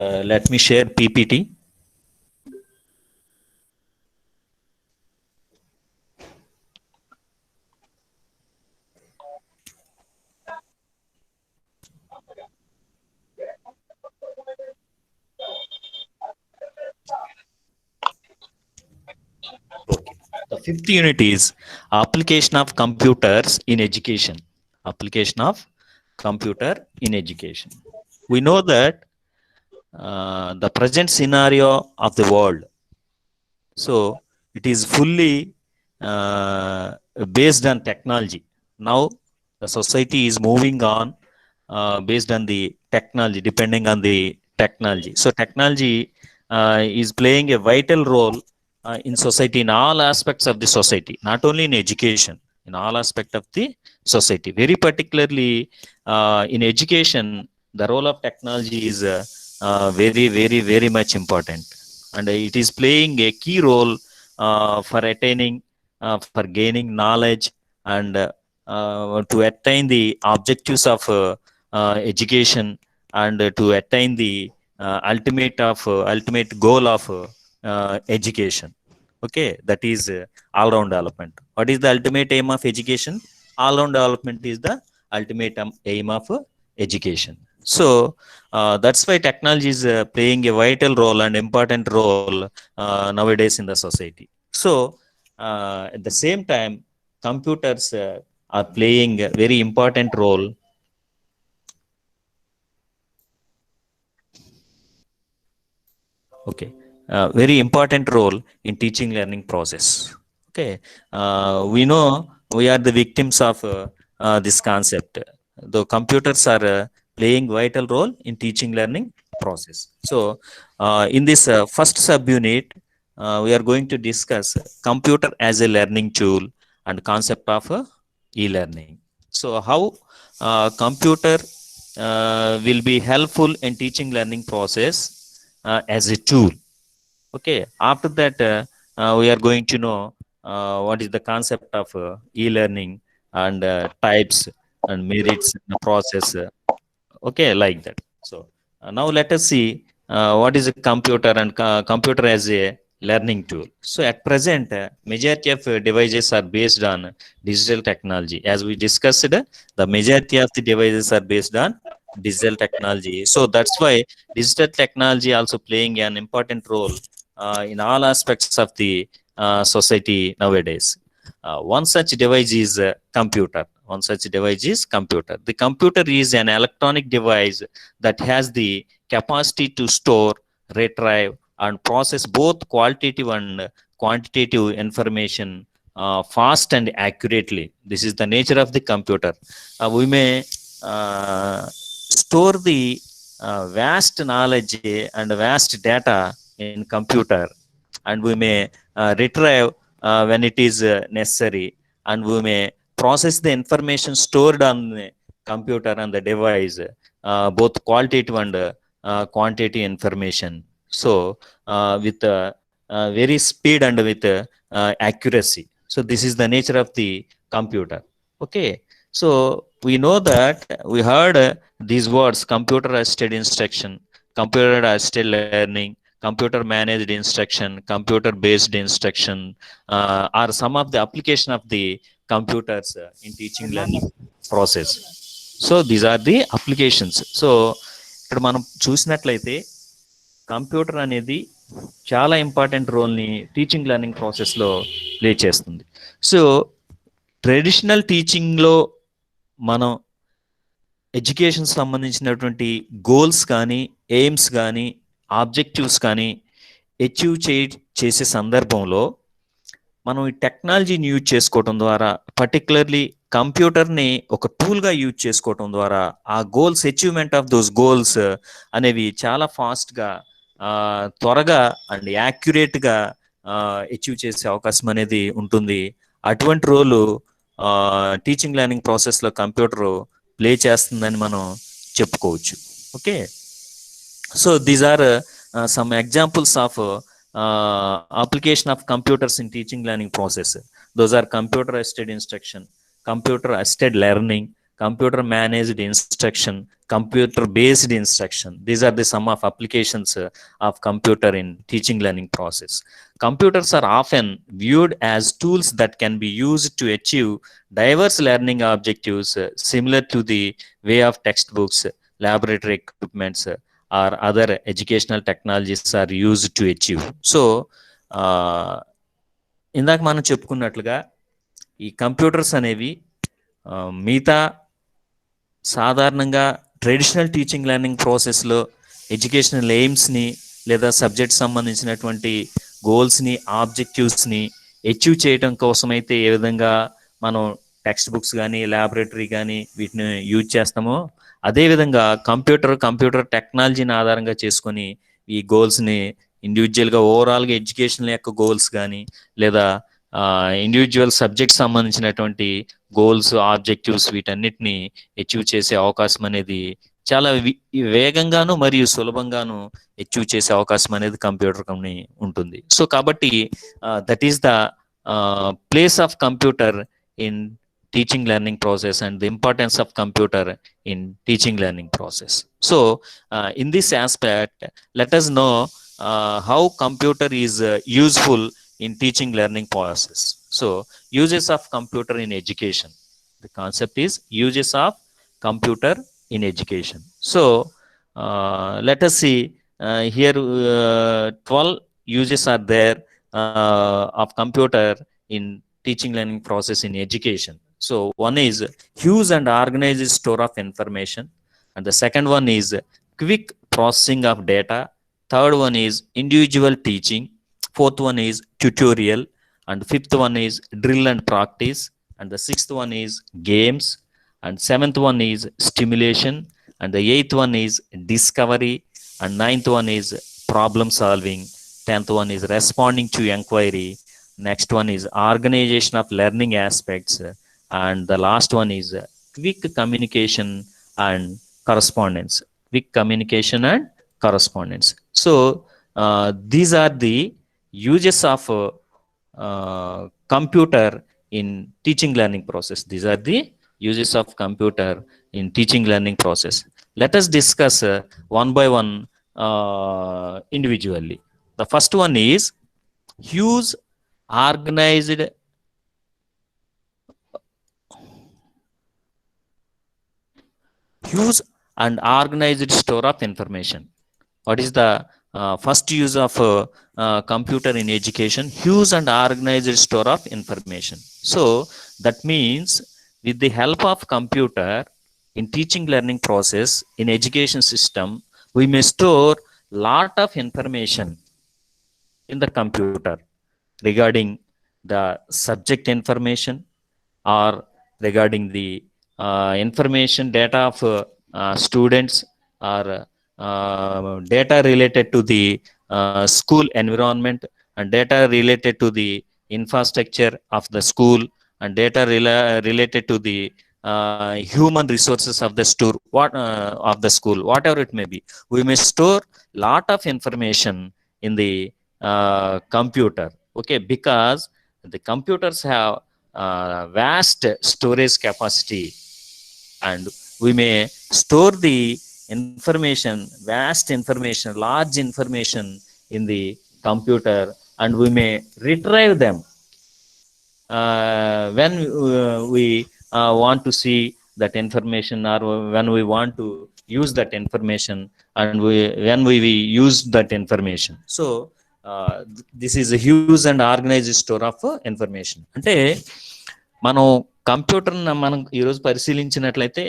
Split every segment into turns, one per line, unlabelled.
Let me share PPT. Okay. The fifth unit is application of computers in education. Application of computer in education. We know that the present scenario of the world, so it is fully based on technology. Now the society is moving on based on the technology, depending on the technology. So technology is playing a vital role in society, in all aspects of the society, not only in education, in all aspects of the society. Very particularly in education, the role of technology is very, very, very much important, and it is playing a key role for attaining, for gaining knowledge, and to attain the objectives of education, and to attain the ultimate goal of education. Okay, that is all round development. What is the ultimate aim of education? All round development is the ultimate aim of education. So that's why technology is playing a vital role and important role nowadays in the society. So at the same time, computers are playing a very important role. Okay, very important role in teaching learning process. Okay, we know we are the victims of this concept. The computers are playing vital role in teaching learning process. So in this first subunit, we are going to discuss computer as a learning tool and concept of e-learning. So how computer will be helpful in teaching learning process as a tool. Okay, after that we are going to know what is the concept of e-learning, and types and merits in the process. Okay, like that. So now let us see what is a computer, and computer as a learning tool. So at present, majority of devices are based on digital technology. As we discussed, the majority of the devices are based on digital technology. So that's why digital technology also playing an important role in all aspects of the society nowadays. One such device is computer. One such device is computer. The computer is an electronic device that has the capacity to store, retrieve, and process both qualitative and quantitative information fast and accurately. This is the nature of the computer. We may store the vast knowledge and vast data in computer, and we may retrieve when it is necessary, and we may process the information stored on the computer and the device, both qualitative and quantitative information. So with very speed and with accuracy. So this is the nature of the computer. Okay, so we know that we heard these words: computer assisted instruction, computer assisted learning, computer managed instruction, computer based instruction are some of the application of the computers in teaching learning process. So these are the applications. So ఇక్కడ మనం చూసినట్లయితే computer అనేది చాలా important రోల్ని teaching learning ప్రాసెస్లో play చేస్తుంది. So traditional టీచింగ్లో మనం education సంబంధించినటువంటి goals కానీ, ఎయిమ్స్ కానీ, ఆబ్జెక్టివ్స్ కానీ అచీవ్ చేసే సందర్భంలో మనం ఈ టెక్నాలజీని యూజ్ చేసుకోవటం ద్వారా, పర్టికులర్లీ కంప్యూటర్ని ఒక టూల్గా యూజ్ చేసుకోవటం ద్వారా ఆ goals, achievement of those goals అనేవి చాలా ఫాస్ట్గా, త్వరగా అండ్ యాక్యురేట్గా అచీవ్ చేసే అవకాశం అనేది ఉంటుంది. అటువంటి రోలు టీచింగ్ లెర్నింగ్ ప్రాసెస్లో కంప్యూటర్ ప్లే చేస్తుందని మనం చెప్పుకోవచ్చు. Okay, so these are some examples of application of computers in teaching learning process. Those are computer assisted instruction, computer assisted learning, computer managed instruction, computer based instruction. These are the sum of applications of computer in teaching learning process. Computers are often viewed as tools that can be used to achieve diverse learning objectives, similar to the way of textbooks, laboratory equipments, or other educational technologies are used to achieve. So ఇందాక మనం చెప్పుకున్నట్లుగా ఈ computers అనేవి మిగతా సాధారణంగా traditional teaching learning ప్రాసెస్లో educational ఎయిమ్స్ని లేదా subject సంబంధించినటువంటి గోల్స్ని, ఆబ్జెక్టివ్స్ని achieve చేయడం కోసమైతే ఏ విధంగా మనం టెక్స్ట్ బుక్స్ కానీ ల్యాబొరేటరీ కానీ వీటిని యూజ్ చేస్తామో, అదేవిధంగా కంప్యూటర్ టెక్నాలజీని ఆధారంగా చేసుకొని ఈ గోల్స్ని ఇండివిజువల్గా ఓవరాల్గా ఎడ్యుకేషన్ యొక్క గోల్స్ కానీ లేదా ఇండివిజువల్ సబ్జెక్ట్ సంబంధించినటువంటి గోల్స్, ఆబ్జెక్టివ్స్ వీటన్నిటిని అచీవ్ చేసే అవకాశం అనేది చాలా వేగంగాను మరియు సులభంగాను అచీవ్ చేసే అవకాశం అనేది కంప్యూటర్ కంపెనీ ఉంటుంది. సో కాబట్టి that is the place of computer in teaching learning process and the importance of computer in teaching learning process. So in this aspect, let us know how computer is useful in teaching learning process. So uses of computer in education. The concept is uses of computer in education. So let us see here 12 uses are there of computer in teaching learning process in education. So one is huge and organized store of information, and the second one is quick processing of data. Third one is individual teaching. Fourth one is tutorial, and fifth one is drill and practice, and the sixth one is games, and seventh one is stimulation, and the eighth one is discovery, and ninth one is problem solving. 10th one is responding to inquiry. Next one is organization of learning aspects, and the last one is quick communication and correspondence. Quick communication and correspondence. So these are the uses of computer in teaching learning process. These are the uses of computer in teaching learning process. Let us discuss one by one individually. The first one is huge organized and organized store of information. What is the first use of computer in education? Huge and organized store of information. So that means with the help of computer in teaching learning process in education system, we may store lot of information in the computer regarding the subject information or regarding the information data of students or data related to the school environment and data related to the infrastructure of the school and data related to the human resources of the store, of the school, whatever it may be. We may store lot of information in the computer, okay, because the computers have vast storage capacity, and we may store the information, vast information, large information in the computer, and we may retrieve them when we want to see that information, or when we want to use that information, and when we use that information. So this is a huge and organized store of information. అంటే మనం కంప్యూటర్ని మనం ఈరోజు పరిశీలించినట్లయితే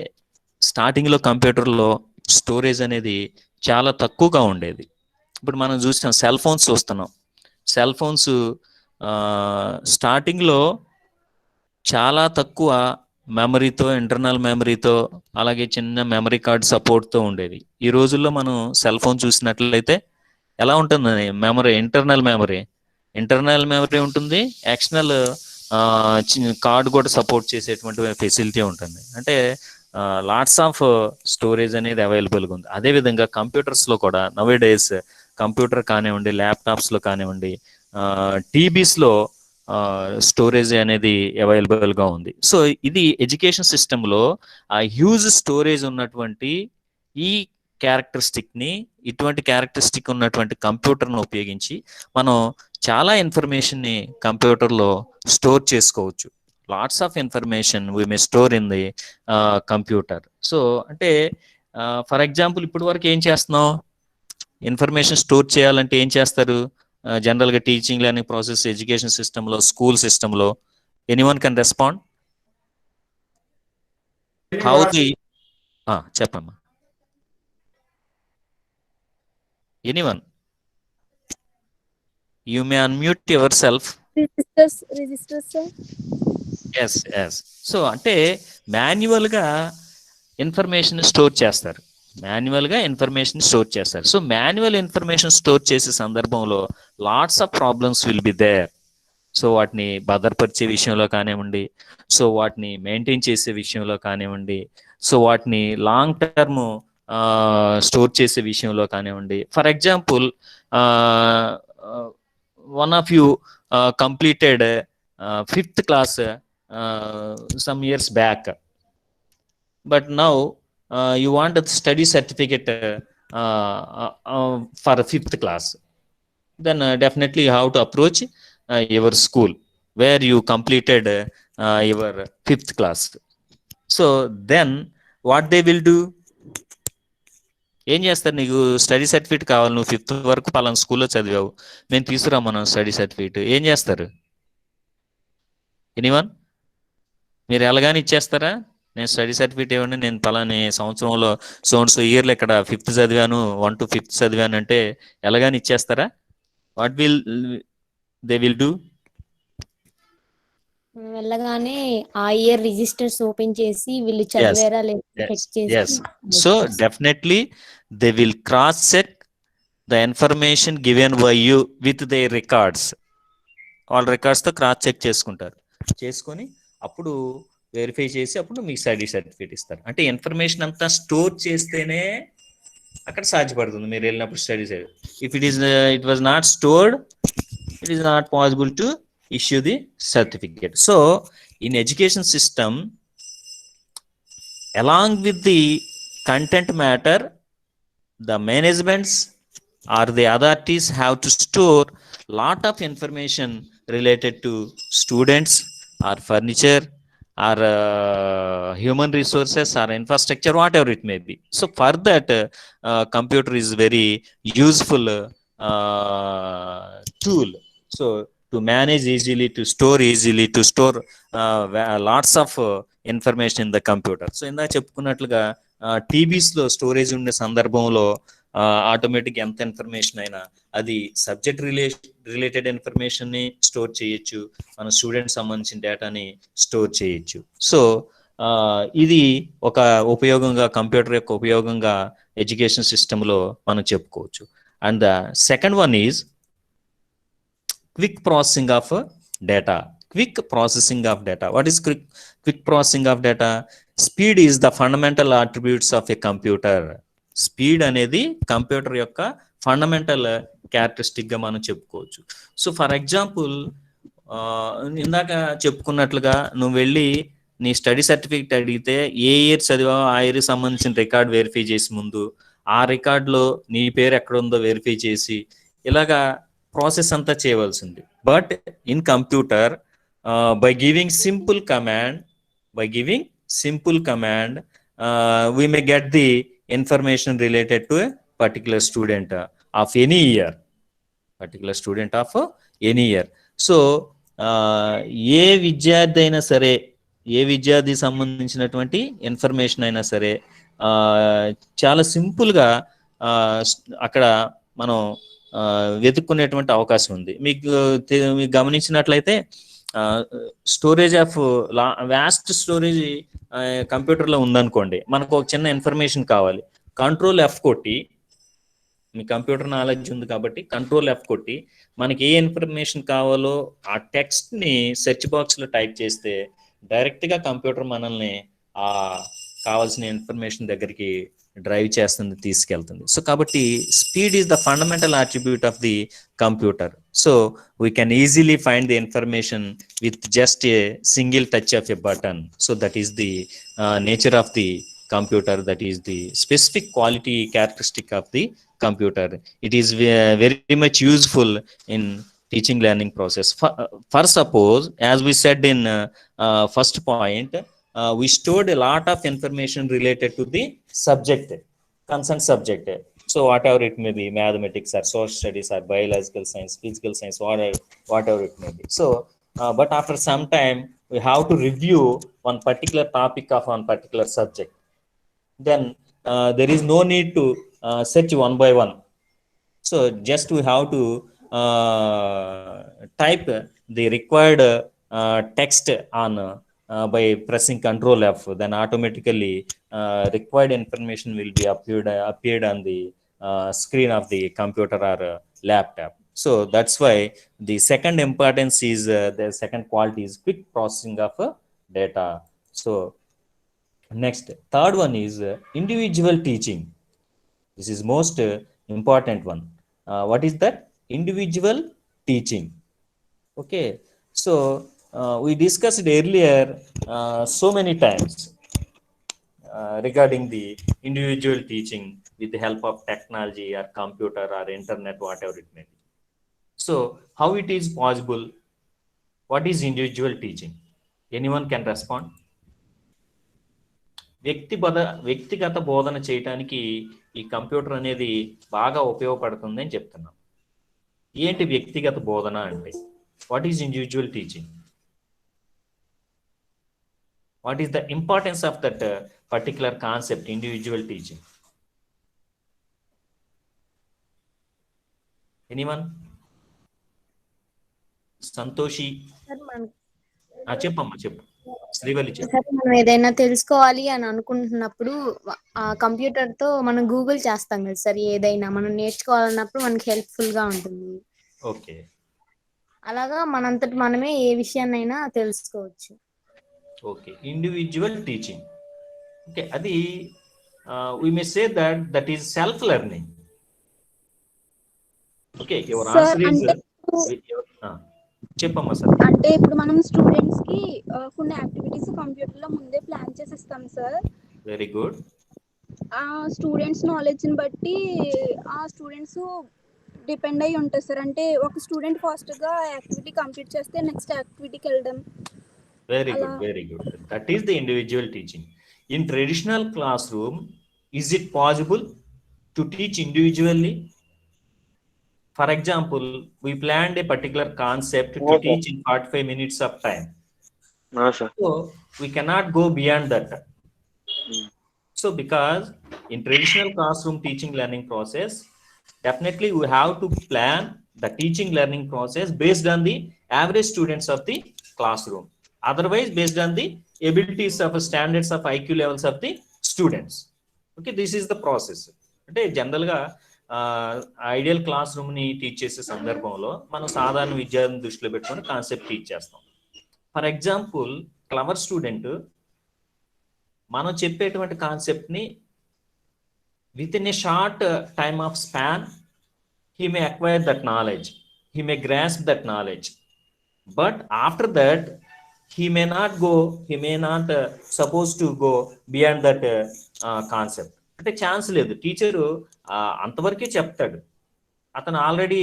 స్టార్టింగ్లో కంప్యూటర్లో storage అనేది చాలా తక్కువగా ఉండేది. ఇప్పుడు మనం చూస్తాం సెల్ ఫోన్స్ చూస్తున్నాం. సెల్ ఫోన్స్ స్టార్టింగ్లో చాలా తక్కువ మెమరీతో, ఇంటర్నల్ మెమరీతో, అలాగే చిన్న మెమరీ కార్డ్ సపోర్ట్తో ఉండేది. ఈ రోజుల్లో మనం సెల్ ఫోన్ చూసినట్లయితే ఎలా ఉంటుంది మెమరీ? ఇంటర్నల్ మెమరీ ఉంటుంది, ఎక్స్టర్నల్ కార్డ్ కూడా సపోర్ట్ చేసేటువంటి ఫెసిలిటీ ఉంటుంది. అంటే లాట్స్ ఆఫ్ స్టోరేజ్ అనేది అవైలబుల్గా ఉంది. అదేవిధంగా కంప్యూటర్స్లో కూడా నవే డేస్ కంప్యూటర్ కానివ్వండి, ల్యాప్టాప్స్లో కానివ్వండి, టీబీస్లో స్టోరేజ్ అనేది అవైలబుల్ గా ఉంది. సో ఇది ఎడ్యుకేషన్ సిస్టమ్ లో ఆ హ్యూజ్ స్టోరేజ్ ఉన్నటువంటి ఈ క్యారెక్టరిస్టిక్ ని, ఇటువంటి క్యారెక్టరిస్టిక్ ఉన్నటువంటి కంప్యూటర్ ను ఉపయోగించి మనం చాలా ఇన్ఫర్మేషన్ ని కంప్యూటర్ లో స్టోర్ చేసుకోవచ్చు. Lots of information we may store in the computer. So అంటే ఫర్ ఎగ్జాంపుల్ ఇప్పటి వరకు ఏం చేస్తున్నాం, ఇన్ఫర్మేషన్ స్టోర్ చేయాలంటే ఏం చేస్తారు జనరల్ గా teaching learning process education system లో, స్కూల్ సిస్టమ్ లో? Anyone can respond how the చెప్పమ్మా. Anyone, you may unmute yourself.
Registers sir.
Yes yes. So అంటే మాన్యువల్ గా ఇన్ఫర్మేషన్ స్టోర్ చేస్తారు, మాన్యువల్ గా ఇన్ఫర్మేషన్ స్టోర్ చేస్తారు. సో మాన్యువల్ ఇన్ఫర్మేషన్ స్టోర్ చేసే సందర్భంలో lots of problems will be there. So వాటిని భద్రపరిచే విషయంలో కానివ్వండి, సో వాటిని మెయింటైన్ చేసే విషయంలో కానివ్వండి, సో వాటిని లాంగ్ టర్మ్ స్టోర్ చేసే విషయంలో కానివ్వండి. For example one of you completed 5th class some years back, but now you want a study certificate for 5th class. Then definitely you have to approach your school where you completed your 5th class. So then what they will do, ఏం చేస్తారు, నీకు study certificate కావాలి, నువ్వు 5th వరకు పలానా స్కూల్లో చదివావు, మేము తీసుకురా మనం స్టడీ సర్టిఫికేట్, ఏం చేస్తారు? ఎనీవన్, మీరు ఎలాగాని ఇచ్చేస్తారా? నేను స్టడీ సర్టిఫికేట్ ఇవ్వండి, నేను పలాని సంవత్సరంలో సో ఇయర్లో ఇక్కడ 5th చదివాను, 1 to 5th చదివాను అంటే ఎలాగాని ఇచ్చేస్తారా? What will they will do?
వెళ్ళగానే ఆ ఇయర్ రిజిస్టర్స్ ఓపెన్ చేసి వీళ్ళు చదివారా లేదా చెక్ చేసి,
so definitely they will cross check the information given by you with they records. వాళ్ళ రికార్డ్స్ తో క్రాస్ చెక్ చేసుకుంటారు, చేసుకొని అప్పుడు వెరిఫై చేసి అప్పుడు మీకు స్టడీ సర్టిఫికేట్ ఇస్తారు. అంటే ఇన్ఫర్మేషన్ అంతా స్టోర్ చేస్తేనే అక్కడ సాధ్యపడుతుంది మీరు వెళ్ళినప్పుడు study certificate. If it was not stored, it is not possible to issue the certificate. So in education system, along with the content matter, the managements or the authorities have to store lot of information related to students or furniture or human resources or infrastructure, whatever it may be. So for that computer is very useful tool. So to manage easily, to store easily, to store lots of information in the computer. So ఇందా చెప్పుకున్నట్లుగా టీబీస్ లో storage ఉండే సందర్భంలో automatic ఎంత information అయినా అది subject related information ని store చేయొచ్చు, మన స్టూడెంట్ సంబంధించిన డేటాని స్టోర్ చేయొచ్చు. సో ఇది ఒక ఉపయోగంగా, కంప్యూటర్ యొక్క ఉపయోగంగా ఎడ్యుకేషన్ సిస్టమ్ లో మనం చెప్పుకోవచ్చు. And the second one is quick processing of data. Quick processing of data. What is quick processing of data? Speed is the fundamental attributes of a computer. Speed అనేది computer యొక్క fundamental characteristic గా మనం చెప్పుకోవచ్చు. So for example ఇందాక చెప్పుకున్నట్లుగా నువ్వు వెళ్ళి నీ study certificate అడిగితే ఏ ఇయర్ చదివావో ఆ ఇయర్ సంబంధించిన రికార్డ్ వెరిఫై చేసి ముందు ఆ రికార్డులో నీ పేరు ఎక్కడ ఉందో వెరిఫై చేసి ఇలాగా ప్రాసెస్ అంతా చేయవలసింది. But in computer by giving simple command we may get the information related to a particular student of any year. So ఏ విద్యార్థి అయినా సరే, ఏ విద్యార్థి సంబంధించినటువంటి ఇన్ఫర్మేషన్ అయినా సరే చాలా సింపుల్ గా అక్కడ మనం వెతుక్కునేటువంటి అవకాశం ఉంది. మీకు గమనించినట్లయితే storage of vast storage computer లో ఉందనుకోండి, మనకు ఒక చిన్న ఇన్ఫర్మేషన్ కావాలి, కంట్రోల్ F కొట్టి, మీ కంప్యూటర్ నాలెడ్జ్ ఉంది కాబట్టి కంట్రోల్ F కొట్టి మనకి ఏ ఇన్ఫర్మేషన్ కావాలో ఆ టెక్స్ట్ ని సెర్చ్ బాక్స్ లో టైప్ చేస్తే డైరెక్ట్ గా కంప్యూటర్ మనల్ని ఆ కావాల్సిన ఇన్ఫర్మేషన్ దగ్గరికి డ్రైవ్ చేస్తుంది, తీసుకెళ్తుంది. సో కాబట్టి speed is the fundamental attribute of the computer. So we can easily find the information with just a single touch of a button. So that is the nature of the computer, that is the specific quality characteristic of the computer. It is very much useful in teaching learning process. For suppose, as we said in first point, we stored a lot of information related to the subject, concerned subject. So whatever it may be, mathematics or social studies or biological science, physical science, whatever it may be. So but after some time we have to review one particular topic of one particular subject. Then there is no need to search one by one. So just we have to type the required text on by pressing Control F. Then automatically required information will be appeared on the screen of the computer or laptop. So that's why the second importance is the second quality is quick processing of data. So next, third one is individual teaching. This is most important one. What is that? Individual teaching. Okay, so we discussed earlier so many times regarding the individual teaching with the help of technology or computer or internet, whatever it may be. So how it is possible? What is individual teaching? Anyone can respond? వ్యక్తిగత బోధన చేయడానికి ఈ computer అనేది బాగా ఉపయోగపడుతుంది అని చెప్తున్నాం. ఏంటి వ్యక్తిగత బోధన అంటే? What is individual teaching? What is the importance of that particular concept individual teaching? Anyone? Santoshi చెప్పమ్మా, చెప్పు. శ్రీవల్లి చెప్పు.
మనం ఏదైనా తెలుసుకోవాలి అని అనుకుంటున్నప్పుడు ఆ కంప్యూటర్ తో మనం గూగుల్ చేస్తాం కదా సార్, ఏదైనా మనం నేర్చుకోవాలన్నప్పుడు మనకి హెల్ప్ఫుల్ గా ఉంటుంది.
ఓకే,
అలాగా మనంతటి మనమే ఏ విషయాన్నైనా తెలుసుకోవచ్చు.
Okay, individual teaching. ఓకే, అది we may say that is self learning. Okay, your answer is చెప్పమ్మా సార్.
అంటే ఇప్పుడు మనం స్టూడెంట్స్ కి కొన్ని యాక్టివిటీస్ కంప్యూటర్ లో ముందే ప్లాన్ చేసి ఇస్తాం సార్.
Very good.
ఆ స్టూడెంట్స్ నాలెడ్జ్ ని బట్టి ఆ స్టూడెంట్స్ డిపెండ్ అయి ఉంటారు సార్. అంటే ఒక స్టూడెంట్ ఫాస్ట్ గా యాక్టివిటీ కంప్లీట్ చేస్తే నెక్స్ట్ యాక్టివిటీకి వెళ్ళడం.
Very good, very good. That is the individual teaching. In traditional class room, is it possible to teach individually? For example, we planned a particular concept to teach in 45 minutes of time.
No, sir.
So we cannot go beyond that. So because in traditional classroom teaching learning process, definitely we have to plan the teaching learning process based on the average students of the classroom. Otherwise, based on the abilities of standards of IQ levels of the students. Okay, this is the process. అంటే జనరల్గా ideal class రూమ్ని teach చేసే సందర్భంలో మనం సాధారణ విద్యార్థిని దృష్టిలో పెట్టుకొని concept teach చేస్తాం. ఫర్ ఎగ్జాంపుల్, క్లవర్ స్టూడెంట్ మనం చెప్పేటువంటి కాన్సెప్ట్ని with in a short time of span he may acquire that knowledge, he may grasp that knowledge, but after that he may not supposed to go beyond that concept. అంటే chance లేదు. Teacher అంతవరకే చెప్తాడు. అతను already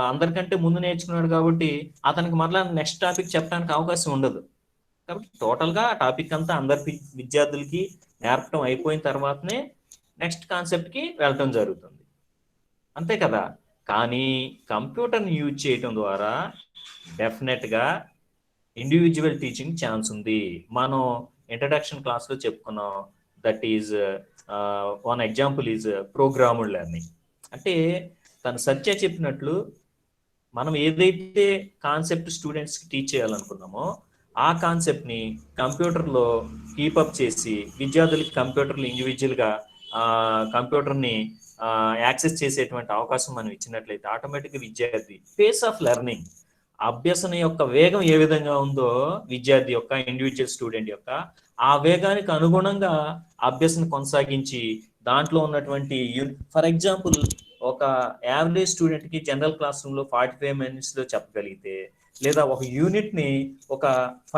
అందరికంటే ముందు నేర్చుకున్నాడు కాబట్టి అతనికి మరలా నెక్స్ట్ టాపిక్ చెప్పడానికి అవకాశం ఉండదు. కాబట్టి టోటల్గా ఆ టాపిక్ అంతా అందరి విద్యార్థులకి నేర్పడం అయిపోయిన తర్వాతనే నెక్స్ట్ కాన్సెప్ట్కి వెళ్ళటం జరుగుతుంది. అంతే కదా. కానీ కంప్యూటర్ని యూజ్ చేయటం ద్వారా డెఫినెట్గా ఇండివిజువల్ టీచింగ్ ఛాన్స్ ఉంది. మనం ఇంట్రడక్షన్ క్లాస్లో చెప్పుకున్నాం. That is one example is programmed learning. అంటే తను సత్య చెప్పినట్లు మనం ఏదైతే కాన్సెప్ట్ స్టూడెంట్స్కి టీచ్ చేయాలనుకున్నామో ఆ కాన్సెప్ట్ని కంప్యూటర్లో కీపప్ చేసి విద్యార్థులకి కంప్యూటర్లు ఇండివిజువల్గా కంప్యూటర్ని యాక్సెస్ చేసేటువంటి అవకాశం మనం ఇచ్చినట్లయితే ఆటోమేటిక్గా విద్యార్థి పేస్ ఆఫ్ లెర్నింగ్, అభ్యసన యొక్క వేగం ఏ విధంగా ఉందో విద్యార్థి యొక్క ఇండివిజువల్ స్టూడెంట్ యొక్క ఆ వేగానికి అనుగుణంగా అభ్యసన కొనసాగించి దాంట్లో ఉన్నటువంటి ఫర్ ఎగ్జాంపుల్ ఒక యావరేజ్ స్టూడెంట్ కి జనరల్ క్లాస్ రూమ్ లో 45 మినిట్స్ లో చెప్పగలిగితే లేదా ఒక యూనిట్ ని ఒక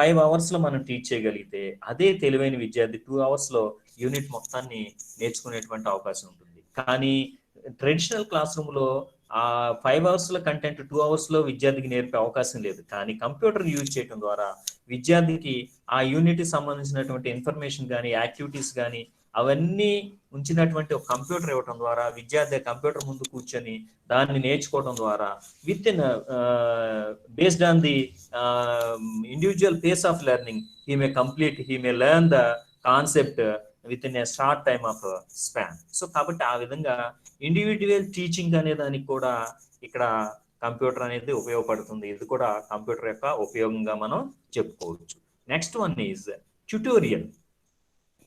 5 అవర్స్ లో మనం టీచ్ చేయగలిగితే అదే తెలివైన విద్యార్థి 2 అవర్స్ లో యూనిట్ మొత్తాన్ని నేర్చుకునేటువంటి అవకాశం ఉంటుంది. కానీ ట్రెడిషనల్ క్లాస్ రూమ్ లో ఆ 5 అవర్స్ లో కంటెంట్ 2 అవర్స్ లో విద్యార్థికి నేర్పే అవకాశం లేదు. కానీ కంప్యూటర్ యూజ్ చేయడం ద్వారా విద్యార్థికి ఆ యూనిట్ కి సంబంధించినటువంటి ఇన్ఫర్మేషన్ కానీ యాక్టివిటీస్ కానీ అవన్నీ ఉంచినటువంటి ఒక కంప్యూటర్ ఇవ్వడం ద్వారా విద్యార్థి కంప్యూటర్ ముందు కూర్చొని దాన్ని నేర్చుకోవడం ద్వారా with in based on the individual pace of learning he may learn the concept within a short time of span. So కాబట్టి ఆ విధంగా ఇండివిజువల్ టీచింగ్ అనే దానికి కూడా ఇక్కడ కంప్యూటర్ అనేది ఉపయోగపడుతుంది. ఇది కూడా కంప్యూటర్ యొక్క ఉపయోగంగా మనం చెప్పుకోవచ్చు. Next one is tutorial.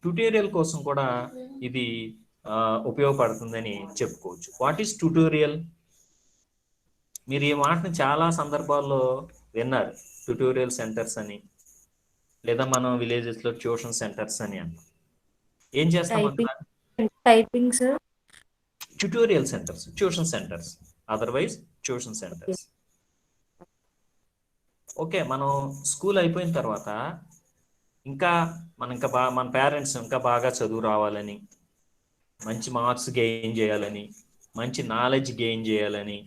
Tutorial కోసం కూడా ఇది ఉపయోగపడుతుందని చెప్పుకోవచ్చు. What is tutorial? మీరు ఈ మాటను చాలా సందర్భాల్లో విన్నారు, ట్యుటోరియల్ సెంటర్స్ అని, లేదా మనం విలేజెస్ లో ట్యూషన్ సెంటర్స్ అని అంటాం. ఏం చేస్తాం అక్కడ?
Typing sir.
Tutorial centres, tuition centres, otherwise tuition centres. Okay, మనం స్కూల్ అయిపోయిన తర్వాత ఇంకా మన పేరెంట్స్ ఇంకా బాగా చదువు రావాలని, మంచి మార్క్స్ గెయిన్ చేయాలని, మంచి నాలెడ్జ్ గెయిన్ చేయాలని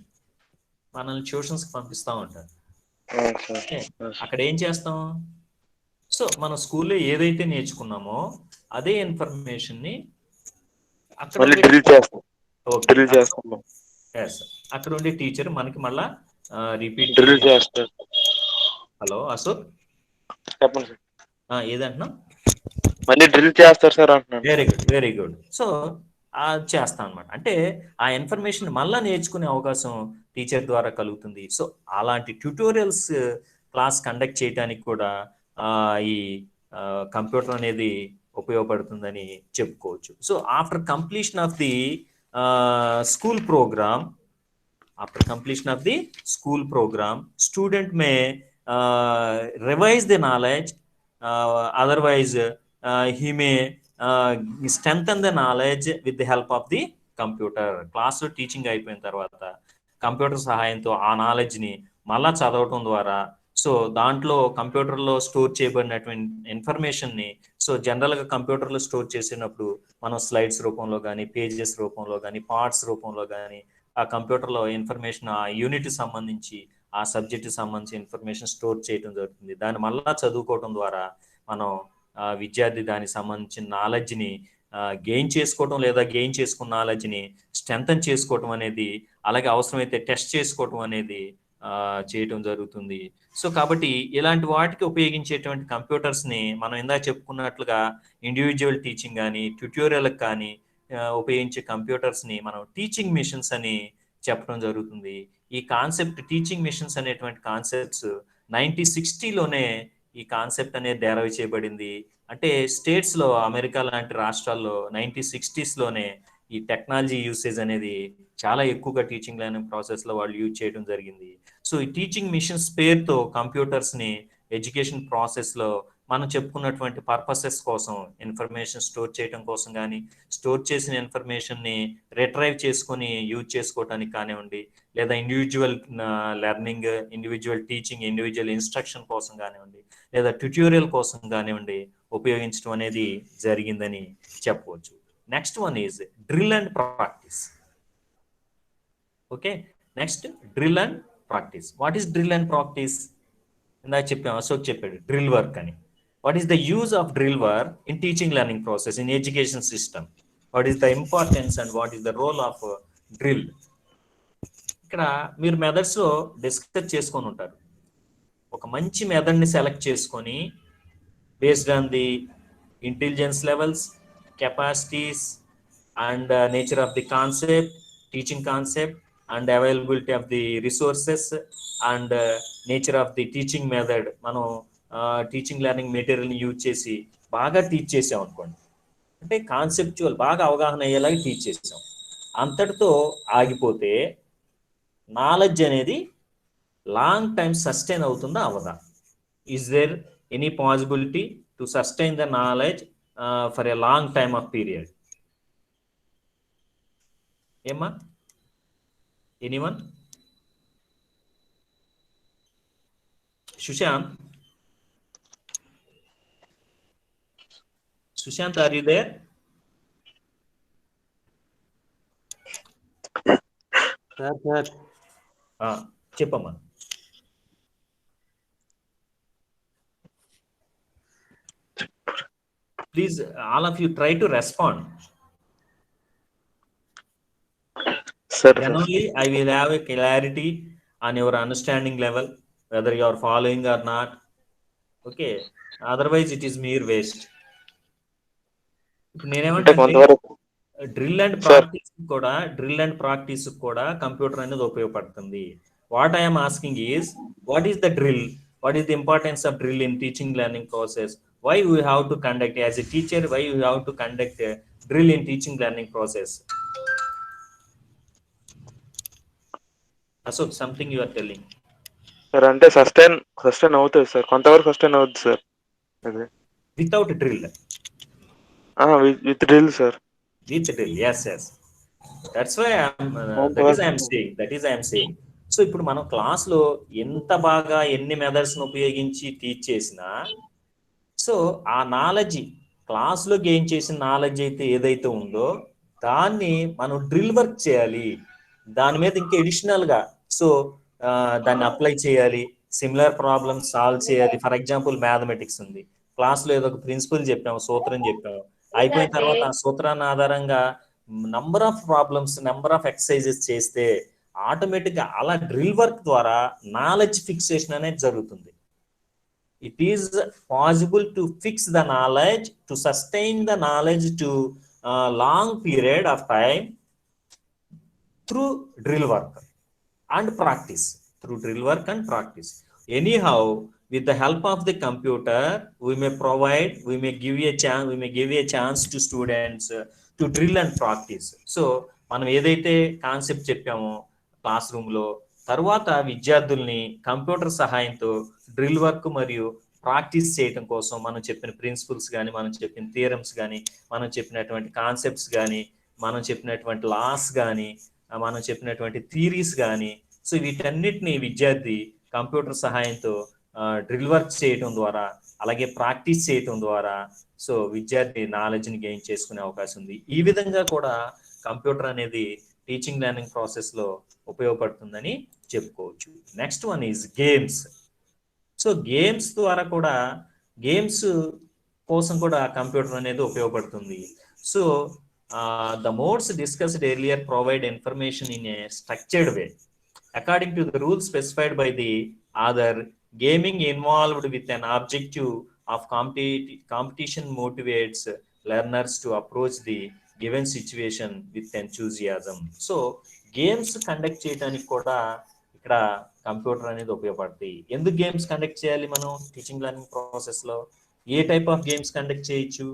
మనల్ని ట్యూషన్స్కి పంపిస్తూ ఉంటారు. అక్కడ ఏం చేస్తాం? సో మన స్కూల్లో ఏదైతే నేర్చుకున్నామో అదే ఇన్ఫర్మేషన్ని అక్కడ అక్కడ ఉండే టీచర్ మనకి మళ్ళా రిపీట్ చేస్తారు. హలో అశోక్,
చెప్పండి సార్.
ఏదంటున్నా?
మళ్ళీ డ్రిల్ చేస్తారు సార్ అంటున్నాను.
Very good, very good. So చేస్తాం అనమాట. అంటే ఆ ఇన్ఫర్మేషన్ మళ్ళా నేర్చుకునే అవకాశం టీచర్ ద్వారా కలుగుతుంది. సో అలాంటి ట్యూటోరియల్స్ క్లాస్ కండక్ట్ చేయడానికి కూడా ఈ కంప్యూటర్ అనేది ఉపయోగపడుతుందని చెప్పుకోవచ్చు. So after completion of the school program, student may revise the knowledge, otherwise he may strengthen the knowledge with the help of the computer. Class teaching అయిపోయిన తర్వాత computer సహాయంతో ఆ నాలెడ్జ్ ని మళ్ళా చదవటం ద్వారా, సో దాంట్లో కంప్యూటర్లో స్టోర్ చేయబడినటువంటి ఇన్ఫర్మేషన్ ని, సో జనరల్ గా కంప్యూటర్లో స్టోర్ చేసినప్పుడు మనం స్లైడ్స్ రూపంలో కానీ, పేజెస్ రూపంలో కానీ, పార్ట్స్ రూపంలో కానీ ఆ కంప్యూటర్లో ఇన్ఫర్మేషన్ ఆ యూనిట్ సంబంధించి ఆ సబ్జెక్ట్ సంబంధించి ఇన్ఫర్మేషన్ స్టోర్ చేయడం జరుగుతుంది. దాన్ని మళ్ళా చదువుకోవడం ద్వారా మనం విద్యార్థి దానికి సంబంధించిన నాలెడ్జ్ని గెయిన్ చేసుకోవడం, లేదా గెయిన్ చేసుకున్న నాలెడ్జ్ని స్ట్రెంథన్ చేసుకోవటం అనేది, అలాగే అవసరమైతే టెస్ట్ చేసుకోవటం అనేది చేయటం జరుగుతుంది. సో కాబట్టి ఇలాంటి వాటికి ఉపయోగించేటువంటి కంప్యూటర్స్ని మనం ఇందాక చెప్పుకున్నట్లుగా ఇండివిజువల్ టీచింగ్ కానీ, ట్యుటోరియల్కి కానీ ఉపయోగించే కంప్యూటర్స్ని మనం టీచింగ్ మిషన్స్ అని చెప్పడం జరుగుతుంది. ఈ కాన్సెప్ట్ టీచింగ్ మిషన్స్ అనేటువంటి కాన్సెప్ట్స్ 1960లోనే ఈ కాన్సెప్ట్ అనేది డెరైవ్ చేయబడింది. అంటే స్టేట్స్లో, అమెరికా లాంటి రాష్ట్రాల్లో 1960స్లోనే ఈ టెక్నాలజీ యూసేజ్ అనేది చాలా ఎక్కువగా టీచింగ్ లెర్నింగ్ ప్రాసెస్లో వాళ్ళు యూజ్ చేయడం జరిగింది. సో ఈ టీచింగ్ మిషన్స్ పేరుతో కంప్యూటర్స్ని ఎడ్యుకేషన్ ప్రాసెస్లో మనం చెప్పుకున్నటువంటి పర్పసెస్ కోసం, ఇన్ఫర్మేషన్ స్టోర్ చేయడం కోసం కానీ, స్టోర్ చేసిన ఇన్ఫర్మేషన్ని రిట్రైవ్ చేసుకొని యూజ్ చేసుకోవడానికి కానివ్వండి, లేదా individual learning, individual teaching, individual instruction కోసం కానివ్వండి, లేదా ట్యుటోరియల్ కోసం కానివ్వండి ఉపయోగించడం అనేది జరిగిందని చెప్పవచ్చు. Next one is drill and practice. Okay, next drill and practice. What is drill and practice? ఇందాక చెప్పాము, అశోక్ చెప్పాడు డ్రిల్ వర్క్ అని. What is the use of drill work in teaching learning process in education system? What is the importance and what is the role of drill? ఇక్కడ మీరు methods లో discuss చేసుకొని ఉంటారు. ఒక మంచి మెథడ్ ని సెలెక్ట్ చేసుకొని based on the intelligence levels, capacities and nature of the concept, teaching concept and availability of the resources and nature of the teaching method, మనం టీచింగ్ లెర్నింగ్ మెటీరియల్ని యూజ్ చేసి బాగా టీచ్ చేసాం అనుకోండి, అంటే కాన్సెప్చువల్ బాగా అవగాహన అయ్యేలాగా టీచ్ చేసాం, అంతటితో ఆగిపోతే నాలెడ్జ్ అనేది లాంగ్ టైం సస్టైన్ అవుతుందా అవదా? Is there any possibility to sustain the knowledge for a long time of period? ఏమ్మా, anyone? Sushant, are you there?
Sir
చెప్పమ్మా. Please, all of you try to respond.
Sir
Then only I will have a clarity on your understanding level, whether you are following or not. Okay. Otherwise, it is mere waste. ఇప్పుడు
అంటే
నేనేమంటే
కొంతవరకు
drill and
sir
practice కూడా computer అనేది ఉపయోగపడుతుంది. What I'm asking is, what is the drill? What is the importance of drill in teaching learning process? Why we have to conduct as a teacher, why you have to conduct drill in teaching learning process? Ashok, something you are telling.
Sir అంటే sustain అవుతుంది sir, కొంతవరకు sustain అవుతుంది sir. అదే
without drill.
With drill sir.
With drill, yes. That's why that is I am saying. So ఇప్పుడు మనం class లో ఎంత బాగా ఎన్ని మెథడ్స్ ఉపయోగించి టీచ్ చేసినా, సో ఆ నాలెడ్జ్ క్లాస్ లో గెయిన్ చేసిన నాలెడ్జ్ అయితే ఏదైతే ఉందో దాన్ని మనం డ్రిల్ వర్క్ చేయాలి. దాని మీద ఇంకా ఎడిషనల్ గా సో దాన్ని అప్లై చేయాలి, సిమిలర్ ప్రాబ్లమ్స్ సాల్వ్ చేయాలి. ఫర్ ఎగ్జాంపుల్ మ్యాథమెటిక్స్ ఉంది, క్లాస్ లో ఏదో ఒక ప్రిన్సిపల్ చెప్పాము, సూత్రం చెప్పాము, అయిపోయిన తర్వాత ఆ సూత్రాన్ని ఆధారంగా number of problems, number of exercises చేస్తే ఆటోమేటిక్ గా అలా డ్రిల్ వర్క్ ద్వారా నాలెడ్జ్ ఫిక్సేషన్ అనేది జరుగుతుంది. It is possible to fix the knowledge, to sustain the knowledge to long period of time through drill work and practice. Anyhow, with the help of the computer, we may give a chance to students to drill and practice. So మనం ఏదైతే concept చెప్పామో class room లో, తర్వాత విద్యార్థుల్ని computer సహాయంతో drill work మరియు practice చేయడం కోసం మనం చెప్పిన ప్రిన్సిపల్స్ కానీ, మనం చెప్పిన థియరమ్స్ కానీ, మనం చెప్పినటువంటి కాన్సెప్ట్స్ కానీ, మనం చెప్పినటువంటి లాస్ కానీ, మనం చెప్పినటువంటి థియరీస్ కానీ, సో వీటన్నిటిని విద్యార్థి కంప్యూటర్ సహాయంతో డ్రిల్ వర్క్ చేయటం ద్వారా, అలాగే ప్రాక్టీస్ చేయటం ద్వారా సో విద్యార్థి నాలెడ్జ్ని గెయిన్ చేసుకునే అవకాశం ఉంది. ఈ విధంగా కూడా కంప్యూటర్ అనేది టీచింగ్ లెర్నింగ్ ప్రాసెస్ లో ఉపయోగపడుతుందని చెప్పుకోవచ్చు. Next one is games. So games ద్వారా కూడా, గేమ్స్ కోసం కూడా కంప్యూటర్ అనేది ఉపయోగపడుతుంది. So the modes discussed earlier provide information in a structured way according to the rules specified by the author. Gaming involved with an objective of competition motivates learners to approach the given situation with enthusiasm. So games conduct చేయడానికి కూడా ఇక్కడ computer అనేది ఉపయోగపడుతుంది. ఎందుకు games conduct చేయాలి మనం teaching learning process లో? ఏ type of games conduct చేయొచ్చు?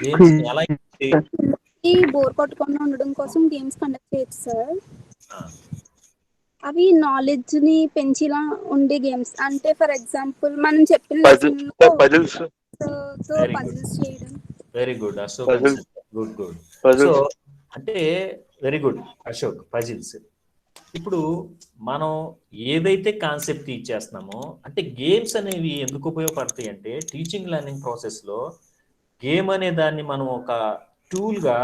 గేమ్స్ ఎలా
బోర్ కొట్టకుండా ఉండడం కోసం గేమ్స్ కండక్ట్ చేయొచ్చు సార్. అవి నాలెడ్జ్ ని పెంచేలా ఉండే గేమ్స్. అంటే ఫర్ ఎగ్జాంపుల్ మనం చెప్పిన
పజిల్స్
చేయడం.
Very good Ashok, good. So అంటే వెరీ గుడ్ అశోక్, పజిల్స్. ఇప్పుడు మనం ఏదైతే కాన్సెప్ట్ టీచ్ చేస్తున్నామో, అంటే గేమ్స్ అనేవి ఎందుకు ఉపయోగపడతాయి అంటే టీచింగ్ లెర్నింగ్ ప్రాసెస్ లో గేమ్ అనే దాన్ని మనం ఒక టూల్ గా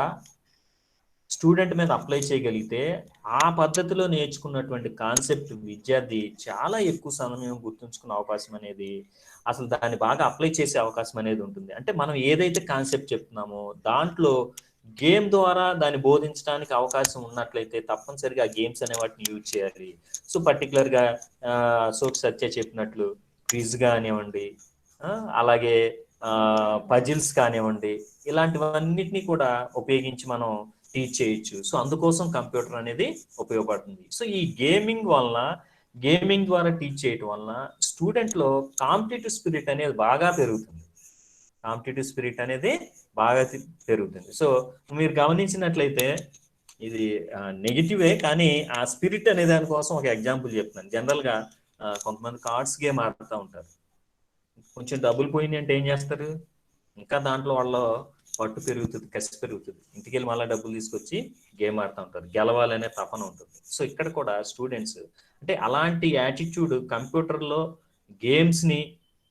స్టూడెంట్ మీద అప్లై చేయగలిగితే ఆ పద్ధతిలో నేర్చుకున్నటువంటి కాన్సెప్ట్ విద్యార్థి చాలా ఎక్కువ సమయం గుర్తుంచుకునే అవకాశం అనేది, అసలు దాన్ని బాగా అప్లై చేసే అవకాశం అనేది ఉంటుంది. అంటే మనం ఏదైతే కాన్సెప్ట్ చెప్తున్నామో దాంట్లో గేమ్ ద్వారా దాన్ని బోధించడానికి అవకాశం ఉన్నట్లయితే తప్పనిసరిగా గేమ్స్ అనే వాటిని యూజ్ చేయాలి. సో పర్టికులర్ గా అశోక్ సత్య చెప్పినట్లు క్విజ్ కానివ్వండి, అలాగే పజిల్స్ కానివ్వండి, ఇలాంటివన్నిటిని కూడా ఉపయోగించి మనం టీచ్ చేయొచ్చు. సో అందుకోసం కంప్యూటర్ అనేది ఉపయోగపడుతుంది. సో ఈ గేమింగ్ ద్వారా టీచ్ చేయటం వలన స్టూడెంట్ లో కాంపిటేటివ్ స్పిరిట్ అనేది బాగా పెరుగుతుంది. సో మీరు గమనించినట్లయితే ఇది నెగిటివే, కానీ ఆ స్పిరిట్ అనే దానికోసం ఒక ఎగ్జాంపుల్ చెప్తున్నాను. జనరల్ గా కొంతమంది కార్డ్స్ గేమ్ ఆడుతూ ఉంటారు. కొంచెం డబ్బులు పోయినాయి అంటే ఏం చేస్తారు, ఇంకా దాంట్లో వాళ్ళ పట్టు పెరుగుతుంది, కసి పెరుగుతుంది, ఇంటికి వెళ్ళి మళ్ళీ డబ్బులు తీసుకొచ్చి గేమ్ ఆడుతూ ఉంటారు, గెలవాలనే తపన ఉంటుంది. సో ఇక్కడ కూడా స్టూడెంట్స్ అంటే అలాంటి యాటిట్యూడ్ కంప్యూటర్లో గేమ్స్ ని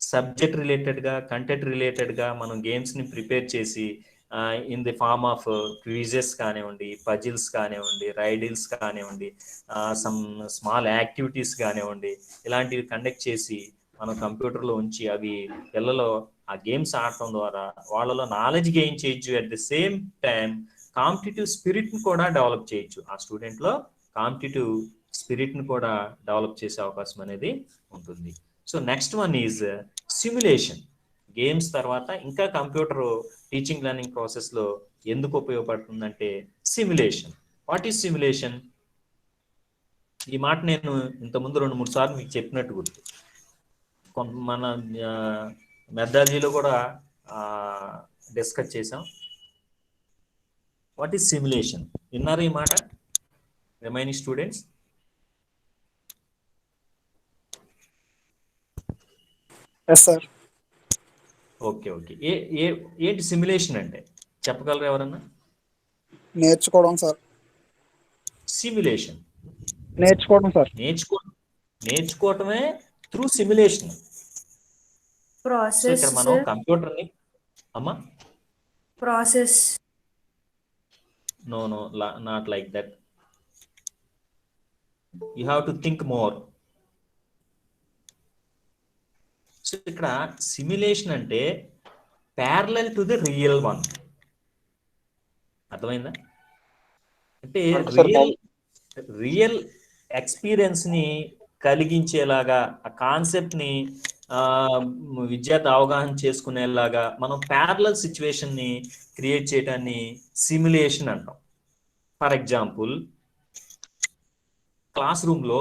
సబ్జెక్ట్ రిలేటెడ్ గా, కంటెంట్ రిలేటెడ్ గా మనం గేమ్స్ ని ప్రిపేర్ చేసి in the form of quizzes కానివ్వండి, పజిల్స్ కానివ్వండి, రైడిల్స్ కానివ్వండి, సమ్ స్మాల్ యాక్టివిటీస్ కానివ్వండి, ఇలాంటివి కండక్ట్ చేసి మనం కంప్యూటర్లో ఉంచి అవి పిల్లలు ఆ గేమ్స్ ఆడటం ద్వారా వాళ్ళలో నాలెడ్జ్ గెయిన్ చేయొచ్చు. At the same time competitive spirit ని కూడా డెవలప్ చేయొచ్చు. ఆ స్టూడెంట్ లో కాంపిటేటివ్ స్పిరిట్ ని కూడా డెవలప్ చేసే అవకాశం అనేది ఉంటుంది. So next one is simulation. Games తర్వాత ఇంకా కంప్యూటర్ టీచింగ్ లెర్నింగ్ ప్రాసెస్ లో ఎందుకు ఉపయోగపడుతుందంటే సిమ్యులేషన్. What is simulation? ఈ మాట నేను ఇంతకుముందు 2-3 సార్లు మీకు చెప్పినట్టు గుర్తు. మన మెథడాలజీలో కూడా డిస్కస్ చేసాం. What is simulation? విన్నారు ఈ మాట remaining students?
Yes sir.
Okay okay. ఏంటి సిమ్యులేషన్ అంటే చెప్పగలరు ఎవరన్నా?
నేర్చుకోవడం సార్.
సిమ్యులేషన్
నేర్చుకోవడం సార్.
నేర్చుకోవటమే త్రూ సిమ్యులేషన్.
ప్రాసెస్
ఇక్కడ మనం కంప్యూటర్ ని అమ్మా
process
no not like that. You have to think more. So ఇక్కడ సిమ్యులేషన్ అంటే parallel to the real one. అర్థమైందా? అంటే రియల్ ఎక్స్పీరియన్స్ ని కలిగించేలాగా ఆ కాన్సెప్ట్ ని విద్యార్థి అవగాహన చేసుకునేలాగా మనం ప్యారలల్ సిచ్యువేషన్ ని క్రియేట్ చేయడాన్ని సిమ్యులేషన్ అంటాం. ఫర్ ఎగ్జాంపుల్, క్లాస్ రూమ్ లో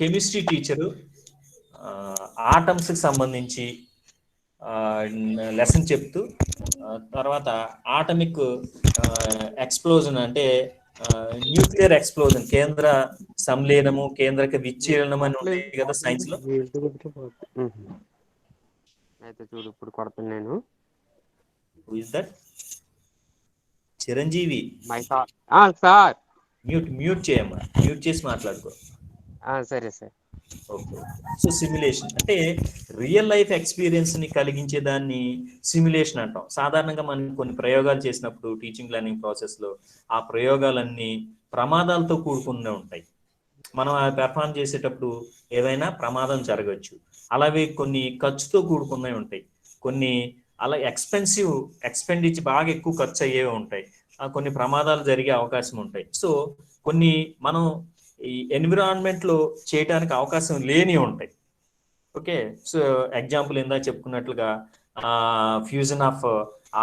కెమిస్ట్రీ టీచరు ఆటమ్స్ కి సంబంధించి లెసన్ చెప్తూ తర్వాత ఆటమిక్ ఎక్స్ప్లోజన్ అంటే న్యూక్లియర్ ఎక్స్ప్లోజన్, కేంద్ర సంలీనము, కేంద్రక విచ్ఛీలనం అని ఉంటాయి కదా సైన్స్ లో.
అయితే చూడు ఇప్పుడు కొడతాను నేను.
Who is that? Chiranjeevi.
Sir
mute చేయమ్మా, మ్యూట్ చేసి మాట్లాడుకో.
సరే సార్.
ఓకే. సో సిమ్యులేషన్ అంటే రియల్ లైఫ్ ఎక్స్పీరియన్స్ ని కలిగించే దాన్ని సిమ్యులేషన్ అంటాం. సాధారణంగా మనం కొన్ని ప్రయోగాలు చేసినప్పుడు టీచింగ్ లెర్నింగ్ ప్రాసెస్ లో ఆ ప్రయోగాలన్నీ ప్రమాదాలతో కూడుకునే ఉంటాయి. మనం ఆ పెర్ఫార్మ్ చేసేటప్పుడు ఏదైనా ప్రమాదం జరగచ్చు. అలాగే కొన్ని ఖర్చుతో కూడుకున్నవి ఉంటాయి, కొన్ని అలా ఎక్స్పెండిచర్ బాగా ఎక్కువ ఖర్చు అయ్యేవి ఉంటాయి, కొన్ని ప్రమాదాలు జరిగే అవకాశం ఉంటాయి. సో కొన్ని మనం ఈ ఎన్విరాన్మెంట్ లో చేయడానికి అవకాశం లేని ఉంటాయి. ఓకే. సో ఎగ్జాంపుల్ ఇందాక చెప్పుకున్నట్లుగా ఫ్యూజన్ ఆఫ్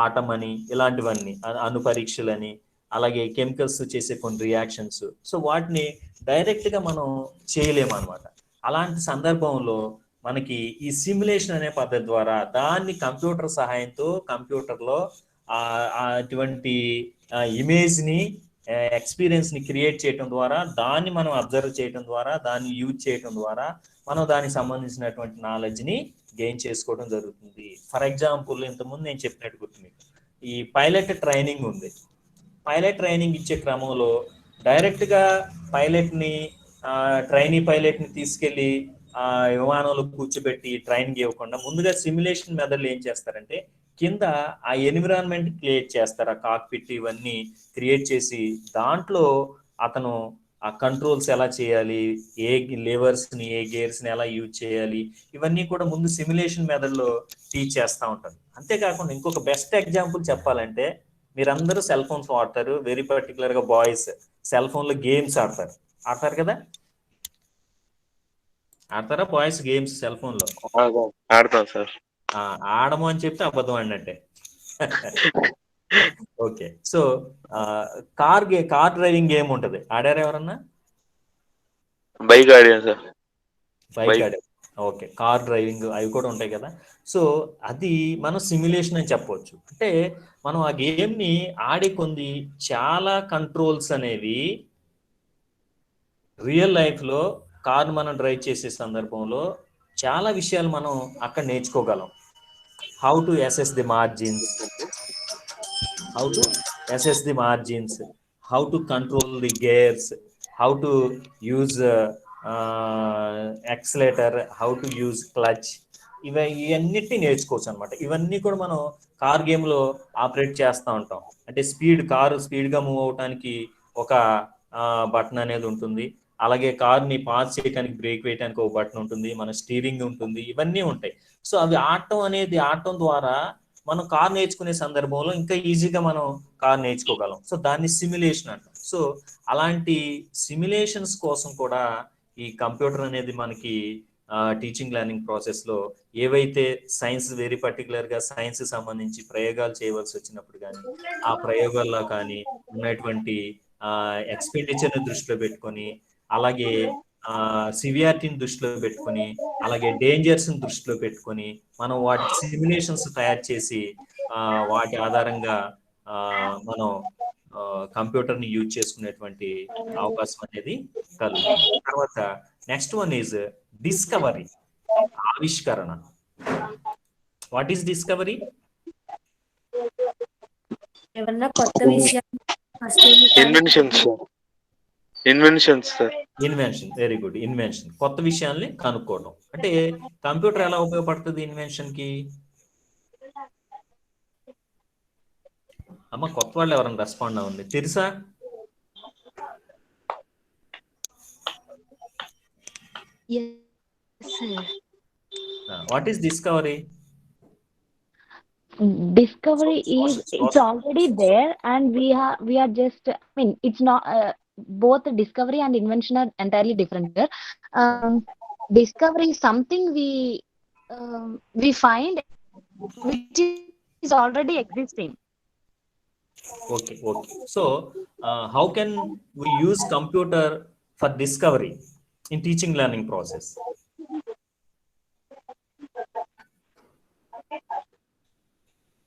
ఆటమ్ అని, ఇలాంటివన్నీ అణు పరీక్షలని, అలాగే కెమికల్స్ చేసే కొన్ని రియాక్షన్స్. సో వాటిని డైరెక్ట్ గా మనం చేయలేము అనమాట. అలాంటి సందర్భంలో మనకి ఈ సిమ్యులేషన్ అనే పద్ధతి ద్వారా దాన్ని కంప్యూటర్ సహాయంతో కంప్యూటర్లో అటువంటి ఇమేజ్ ని, ఎక్స్పీరియన్స్ ని క్రియేట్ చేయడం ద్వారా, దాన్ని మనం అబ్జర్వ్ చేయడం ద్వారా, దాన్ని యూజ్ చేయడం ద్వారా మనం దానికి సంబంధించినటువంటి నాలెడ్జ్ ని గెయిన్ చేసుకోవడం జరుగుతుంది. ఫర్ ఎగ్జాంపుల్, ఇంతకుముందు నేను చెప్పినట్టు గుర్తు మీకు ఈ పైలట్ ట్రైనింగ్ ఉంది. పైలట్ ట్రైనింగ్ ఇచ్చే క్రమంలో డైరెక్ట్ గా పైలట్ ని ట్రైనీ పైలట్ ని తీసుకెళ్లి విమానంలో కూర్చోబెట్టి ట్రైనింగ్ ఇవ్వకుండా ముందుగా సిమ్యులేషన్ మెథడ్లు ఏం చేస్తారంటే కింద ఆ ఎన్విరాన్మెంట్ క్రియేట్ చేస్తారు. ఆ కాక్పిట్ ఇవన్నీ క్రియేట్ చేసి దాంట్లో అతను ఆ కంట్రోల్స్ ఎలా చేయాలి, ఏ లెవర్స్ ని, ఏ గేర్స్ ని ఎలా యూజ్ చేయాలి, ఇవన్నీ కూడా ముందు సిమ్యులేషన్ మెథడ్ లో టీచ్ చేస్తూ ఉంటారు. అంతేకాకుండా ఇంకొక బెస్ట్ ఎగ్జాంపుల్ చెప్పాలంటే, మీరందరూ సెల్ ఫోన్స్ వాడతారు, వెరీ పర్టికులర్ గా బాయ్స్ సెల్ ఫోన్ లో గేమ్స్ ఆడతారు కదా? ఆడతారా బాయ్స్ గేమ్స్ సెల్ ఫోన్ లో?
ఆడతాం సార్.
ఆడము అని చెప్తే అబద్ధం అన్నట్టే. Okay. So car driving game ఉంటది, ఆడారు ఎవరన్నా?
బైక్ ఆడాను సార్.
బైక్ ఆడారు. ఓకే, కార్ డ్రైవింగ్ అవి కూడా ఉంటాయి కదా. సో అది మనం సిమ్యులేషన్ అని చెప్పవచ్చు. అంటే మనం ఆ గేమ్ని ఆడే కొంది చాలా కంట్రోల్స్ అనేవి రియల్ లైఫ్లో కార్ మనం డ్రైవ్ చేసే సందర్భంలో చాలా విషయాలు మనం అక్కడ నేర్చుకోగలం. How to assess the margins, how to assess the margins, how to control the gears, how to use accelerator, how to use clutch. ఇవన్నిటిని నేర్చుకోవచ్చు అనమాట. ఇవన్నీ కూడా మనం కార్ గేమ్లో ఆపరేట్ చేస్తూ ఉంటాం. అంటే కారు స్పీడ్గా మూవ్ అవడానికి ఒక బటన్ అనేది ఉంటుంది. అలాగే కార్ని పాస్ చేయడానికి, బ్రేక్ వేయడానికి ఒక బటన్ ఉంటుంది, మన స్టీరింగ్ ఉంటుంది, ఇవన్నీ ఉంటాయి. సో అవి ఆడటం ద్వారా మనం కార్ నేర్చుకునే సందర్భంలో ఇంకా ఈజీగా మనం కార్ నేర్చుకోగలం. సో దాన్ని సిమ్యులేషన్ అంటాం. సో అలాంటి సిమ్యులేషన్స్ కోసం కూడా ఈ కంప్యూటర్ అనేది మనకి టీచింగ్ లెర్నింగ్ ప్రాసెస్లో ఏవైతే సైన్స్, వెరీ పర్టికులర్గా సైన్స్ సంబంధించి ప్రయోగాలు చేయవలసి వచ్చినప్పుడు కానీ, ఆ ప్రయోగాల్లో కానీ ఉన్నటువంటి ఎక్స్పెండిచర్ని దృష్టిలో పెట్టుకొని, అలాగే సివియారిటీని దృష్టిలో పెట్టుకొని, అలాగే డేంజర్స్ని దృష్టిలో పెట్టుకొని మనం వాటి సిమ్యులేషన్స్ తయారు చేసి వాటి ఆధారంగా మనం కంప్యూటర్ని యూజ్ చేసుకునేటువంటి అవకాశం అనేది కలుగుతుంది. తర్వాత నెక్స్ట్ వన్ ఈజ్ డిస్కవరీ, ఆవిష్కరణ. What is discovery?
ఏమన్నా కొత్త విషయాలు
inventions sir.
Invention, very good. Invention, కొత్త విషయాల్ని కనుక్కోవడం. అంటే కంప్యూటర్ ఎలా ఉపయోగపడుతుంది ఇన్వెన్షన్ కి? అమ్మ కొత్త వాళ్ళు ఎవరైనా రెస్పాండ్ అవ్వండి. తెలుసా? What is discovery?
Discovery is it's already there, and we are just, I mean, it's not both discovery and invention are entirely different here. Discovery is something we find which is already existing.
Okay. So how can we use computer for discovery in teaching learning process?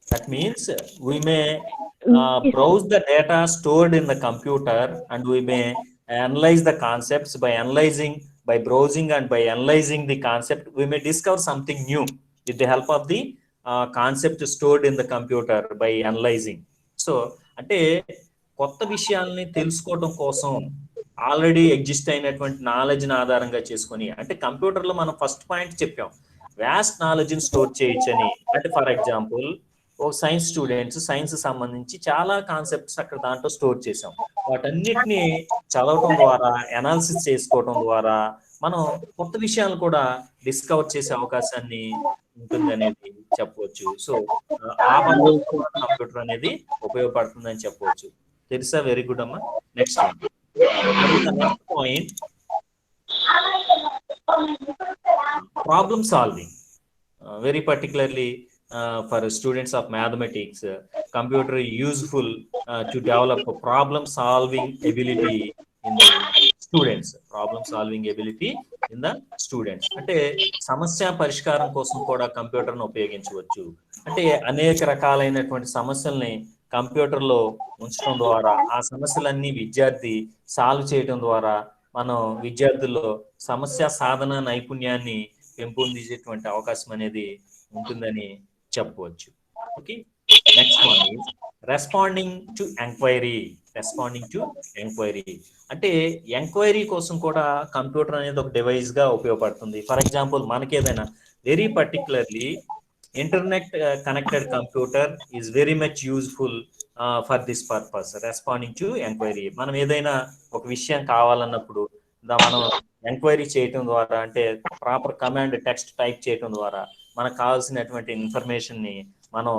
That means we may browse the data stored in the computer, and we may analyze the concepts. By browsing and by analyzing the concept, we may discover something new with the help of the concept stored in the computer by analyzing. So అంటే కొత్త విషయాల్ని తెలుసుకోవడం కోసం already exist అయినటువంటి నాలెడ్జ్ని ఆధారంగా చేసుకొని, అంటే కంప్యూటర్లో మనం ఫస్ట్ పాయింట్ చెప్పాం, వ్యాస్ట్ నాలెడ్జ్ని స్టోర్ చేయొచ్చని. అంటే ఫర్ ఎగ్జాంపుల్ ఒక సైన్స్ స్టూడెంట్స్, సైన్స్ సంబంధించి చాలా కాన్సెప్ట్స్ అక్కడ దాంట్లో స్టోర్ చేసాం. వాటన్నిటిని చదవటం ద్వారా, అనాలిసిస్ చేసుకోవటం ద్వారా మనం కొత్త విషయాలు కూడా డిస్కవర్ చేసే అవకాశాన్ని ఉంటుంది అనేది చెప్పవచ్చు. సో ఆ పద్ధతిలో కంప్యూటర్ అనేది ఉపయోగపడుతుందని చెప్పవచ్చు. తెలుసా? వెరీ గుడ్ అమ్మా. Next point, problem solving. Very particularly for students of mathematics, computer is useful to develop a problem solving ability in the students. అంటే సమస్య పరిష్కారం కోసం కూడా కంప్యూటర్ను ఉపయోగించవచ్చు. అంటే అనేక రకాలైనటువంటి సమస్యల్ని కంప్యూటర్లో ఉంచడం ద్వారా, ఆ సమస్యలన్నీ విద్యార్థి సాల్వ్ చేయడం ద్వారా మనం విద్యార్థుల్లో సమస్య సాధన నైపుణ్యాన్ని పెంపొందించేటువంటి అవకాశం అనేది ఉంటుందని చెప్పవచ్చు. Okay, next one is responding to enquiry. అంటే ఎంక్వైరీ కోసం కూడా కంప్యూటర్ అనేది ఒక డివైస్ గా ఉపయోగపడుతుంది. ఫర్ ఎగ్జాంపుల్ మనకి ఏదైనా very particularly internet connected computer is very much useful for this purpose, responding to enquiry. మనం ఏదైనా ఒక విషయం కావాలన్నప్పుడు మనం ఎంక్వైరీ చేయటం ద్వారా, అంటే ప్రాపర్ కమాండ్ టెక్స్ట్ టైప్ చేయటం ద్వారా మనకు కావాల్సినటువంటి ఇన్ఫర్మేషన్ ని మనం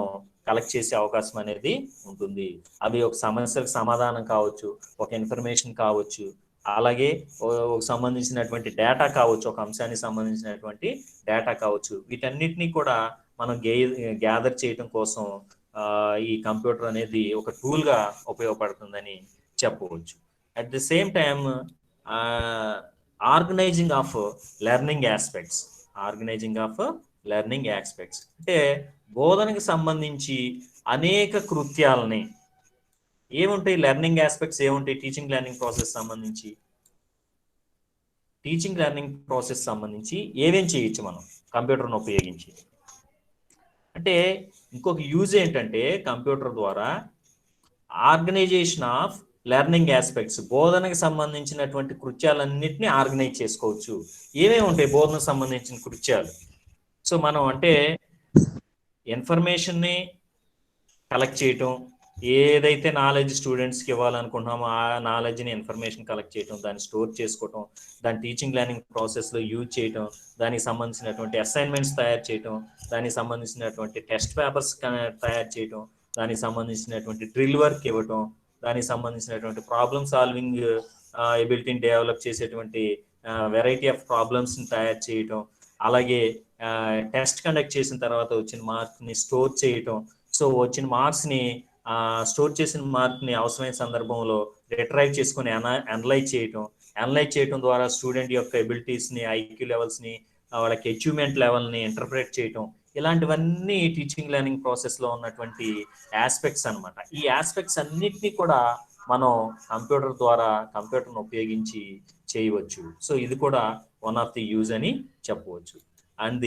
కలెక్ట్ చేసే అవకాశం అనేది ఉంటుంది. అవి ఒక సమస్యకు సమాధానం కావచ్చు, ఒక ఇన్ఫర్మేషన్ కావచ్చు, అలాగే సంబంధించినటువంటి డేటా కావచ్చు, ఒక అంశానికి సంబంధించినటువంటి డేటా కావచ్చు. వీటన్నిటినీ కూడా మనం గ్యాదర్ చేయటం కోసం ఈ కంప్యూటర్ అనేది ఒక టూల్ గా ఉపయోగపడుతుందని చెప్పవచ్చు. At the same time organising of learning aspects. Organising of learning aspects అంటే బోధనకి సంబంధించి అనేక కృత్యాలని ఏముంటాయి, లెర్నింగ్ ఆస్పెక్ట్స్ ఏముంటాయి టీచింగ్ లెర్నింగ్ ప్రాసెస్ సంబంధించి. టీచింగ్ లెర్నింగ్ ప్రాసెస్ సంబంధించి ఏమేం చేయొచ్చు మనం కంప్యూటర్ను ఉపయోగించి అంటే ఇంకొక యూజ్ ఏంటంటే కంప్యూటర్ ద్వారా ఆర్గనైజేషన్ ఆఫ్ లెర్నింగ్ ఆస్పెక్ట్స్, బోధనకు సంబంధించినటువంటి కృత్యాలన్నింటినీ ఆర్గనైజ్ చేసుకోవచ్చు. ఏమేమి ఉంటాయి బోధనకు సంబంధించిన కృత్యాలు? సో మనం అంటే ఇన్ఫర్మేషన్ని కలెక్ట్ చేయటం, ఏదైతే నాలెడ్జ్ స్టూడెంట్స్కి ఇవ్వాలనుకుంటున్నామో ఆ నాలెడ్జ్ని ఇన్ఫర్మేషన్ కలెక్ట్ చేయటం, దాన్ని స్టోర్ చేసుకోవటం, దాన్ని టీచింగ్ లెర్నింగ్ ప్రాసెస్లో యూజ్ చేయటం, దానికి సంబంధించినటువంటి అసైన్మెంట్స్ తయారు చేయటం, దానికి సంబంధించినటువంటి టెస్ట్ పేపర్స్ తయారు చేయటం, దానికి సంబంధించినటువంటి డ్రిల్ వర్క్ ఇవ్వటం, దానికి సంబంధించినటువంటి ప్రాబ్లమ్ సాల్వింగ్ ఎబిలిటీని డెవలప్ చేసేటువంటి వెరైటీ ఆఫ్ ప్రాబ్లమ్స్ని తయారు చేయటం, అలాగే టెస్ట్ కండక్ట్ చేసిన తర్వాత వచ్చిన మార్క్ని స్టోర్ చేయటం. సో వచ్చిన మార్క్స్ని స్టోర్ చేసిన మార్క్ని అవసరమైన సందర్భంలో రిట్రైవ్ చేసుకొని అనలైజ్ చేయటం ద్వారా స్టూడెంట్ యొక్క ఎబిలిటీస్ని, ఐక్యూ లెవెల్స్ని, వాళ్ళకి అచీవ్మెంట్ లెవెల్ని ఇంటర్ప్రిట్ చేయటం, ఇలాంటివన్నీ టీచింగ్ లెర్నింగ్ ప్రాసెస్లో ఉన్నటువంటి ఆస్పెక్ట్స్ అనమాట. ఈ ఆస్పెక్ట్స్ అన్నిటినీ కూడా మనం కంప్యూటర్ ద్వారా కంప్యూటర్ను ఉపయోగించి చేయవచ్చు. సో ఇది కూడా వన్ ఆఫ్ ది యూజ్ అని చెప్పవచ్చు. And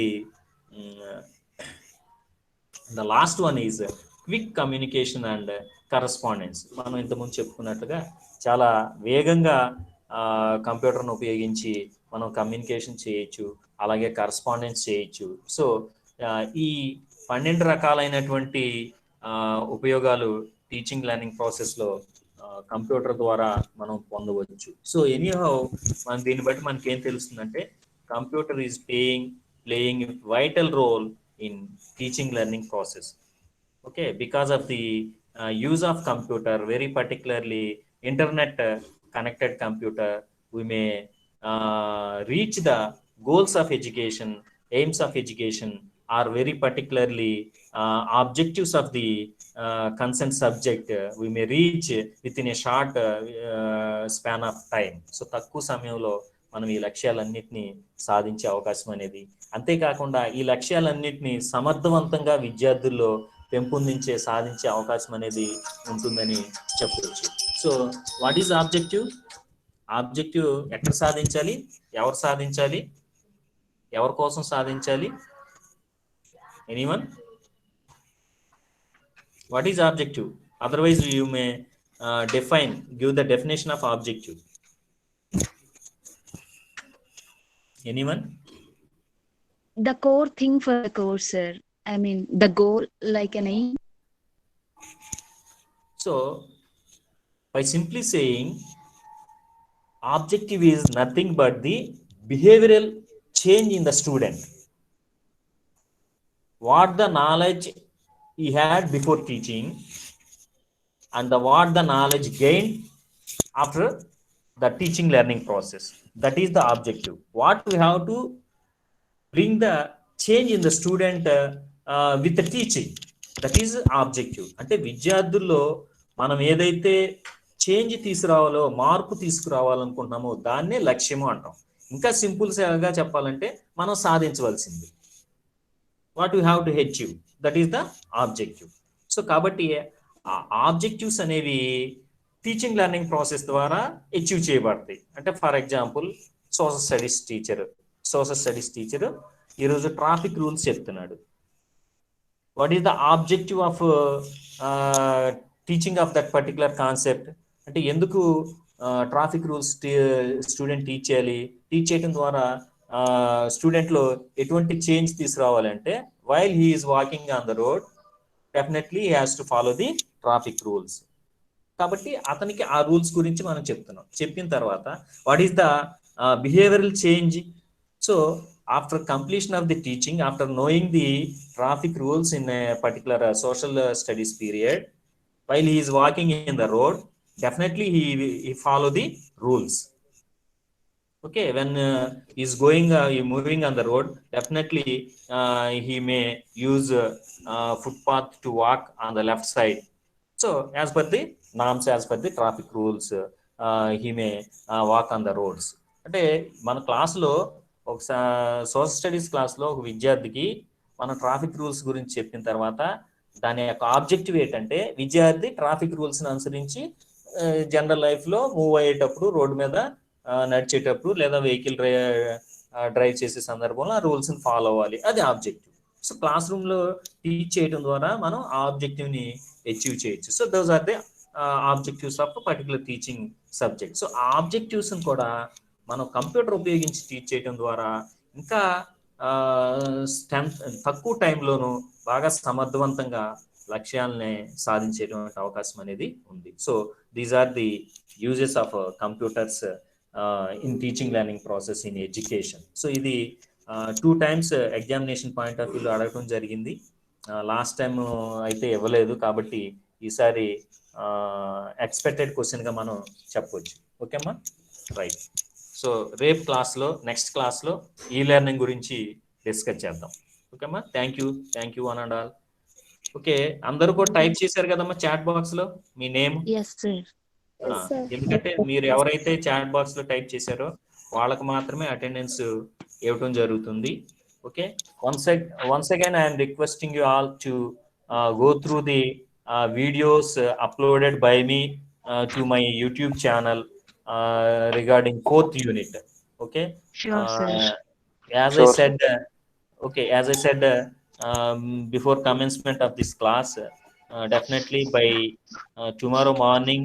the last one is quick communication and correspondence. మనం ఇంతకుముందు చెప్పుకున్నట్టుగా చాలా వేగంగా కంప్యూటర్ను ఉపయోగించి మనం కమ్యూనికేషన్ చేయొచ్చు, అలాగే కరస్పాండెన్స్ చేయొచ్చు. సో ఈ 12 రకాలైనటువంటి ఉపయోగాలు టీచింగ్ లెర్నింగ్ ప్రాసెస్లో కంప్యూటర్ ద్వారా మనం పొందవచ్చు. సో ఎనీహౌ మన దీన్ని బట్టి మనకి ఏం తెలుస్తుందంటే computer is playing vital role in teaching learning process. Okay, because of the use of computer, very particularly internet connected computer, we may reach the goals of education, aims of education, are very particularly objectives of the concerned subject. We may reach within a short span of time. So తక్కువ సమయంలో మనం ఈ లక్ష్యాలన్నింటినీ సాధించే అవకాశం అనేది, అంతేకాకుండా ఈ లక్ష్యాలన్నింటినీ సమర్థవంతంగా విద్యార్థుల్లో సాధించే అవకాశం అనేది ఉంటుందని చెప్పవచ్చు. So what is objective? Objective ఎక్కడ సాధించాలి, ఎవరు సాధించాలి, ఎవరి కోసం సాధించాలి? Anyone? What is objective? Otherwise you may give the definition of objective. Anyone?
The core thing for the course, sir. I mean, the goal, like an aim.
So, by simply saying, objective is nothing but the behavioral change in the student. What the knowledge he had before teaching and what the knowledge gained after the teaching learning process. That is the objective. What we have to bring the change in the student with the teaching. That is objective. అంటే విద్యార్థుల్లో మనం ఏదైతే change తీసుకురావాలో, మార్పు తీసుకురావాలనుకుంటున్నామో దాన్నే లక్ష్యము అంటాం. ఇంకా సింపుల్గా చెప్పాలంటే మనం సాధించవలసింది. What you have to achieve, that is the objective. So కాబట్టి ఆ ఆబ్జెక్టివ్స్ అనేవి టీచింగ్ లెర్నింగ్ ప్రాసెస్ ద్వారా అచీవ్ చేయబడతాయి. అంటే for example social studies teacher ఈరోజు ట్రాఫిక్ రూల్స్ చెప్తున్నాడు. What is the objective of teaching of that particular concept? అంటే ఎందుకు ట్రాఫిక్ రూల్స్ స్టూడెంట్ టీచ్ చేయాలి? టీచ్ చేయడం ద్వారా స్టూడెంట్లో ఎటువంటి చేంజ్ తీసుకురావాలంటే while he is walking on the road definitely he has to follow the traffic rules. కాబట్టి అతనికి ఆ రూల్స్ గురించి మనం చెప్తున్నాం. చెప్పిన తర్వాత what is the behavioural change? So after completion of the teaching, after knowing the traffic rules in a particular social studies period, while he is walking in the road, definitely he follow the rules. Okay, when he is moving on the road, definitely he may use footpath to walk on the left side. So as per the norms, as per the traffic rules, he may walk on the roads. అంటే మన క్లాసులో ఒక social studies క్లాస్లో ఒక విద్యార్థికి మనం traffic rules గురించి చెప్పిన తర్వాత దాని యొక్క ఆబ్జెక్టివ్ ఏంటంటే విద్యార్థి ట్రాఫిక్ రూల్స్ని అనుసరించి జనరల్ లైఫ్లో మూవ్ అయ్యేటప్పుడు రోడ్డు మీద నడిచేటప్పుడు లేదా వెహికల్ డ్రైవ్ చేసే సందర్భంలో ఆ రూల్స్ని ఫాలో అవ్వాలి, అది ఆబ్జెక్టివ్. సో క్లాస్ రూమ్లో టీచ్ చేయడం ద్వారా మనం ఆ ఆబ్జెక్టివ్ని అచీవ్ చేయొచ్చు. So those are the objectives of particular teaching subject. So ఆ ఆబ్జెక్టివ్స్ని కూడా మనం కంప్యూటర్ ఉపయోగించి టీచ్ చేయడం ద్వారా ఇంకా తక్కువ టైంలోనూ బాగా సమర్థవంతంగా లక్ష్యాలని సాధించేటువంటి అవకాశం అనేది ఉంది. So these are the uses of computers in teaching learning process in education. So ఇది 2 times ఎగ్జామినేషన్ పాయింట్ ఆఫ్ వ్యూలో అడగడం జరిగింది. లాస్ట్ టైం అయితే ఇవ్వలేదు, కాబట్టి ఈసారి ఎక్స్పెక్టెడ్ క్వశ్చన్గా మనం చెప్పవచ్చు. ఓకేమ్మా, రైట్. సో రేపు క్లాస్లో నెక్స్ట్ క్లాస్లో ఈ లెర్నింగ్ గురించి డిస్కస్ చేద్దాం. ఓకేమ్మా, thank you one and all. Okay, అందరూ కూడా టైప్ చేశారు కదమ్మా చాట్ బాక్స్లో మీ నేమ్. ఎందుకంటే మీరు ఎవరైతే చాట్ బాక్స్లో టైప్ చేశారో వాళ్ళకి మాత్రమే అటెండెన్స్ ఇవ్వటం జరుగుతుంది. Okay, once again I am requesting you all to go through the videos uploaded by me to my YouTube channel regarding 4th unit. Okay,
Sure, sir.
as I said before commencement of this class, definitely by tomorrow morning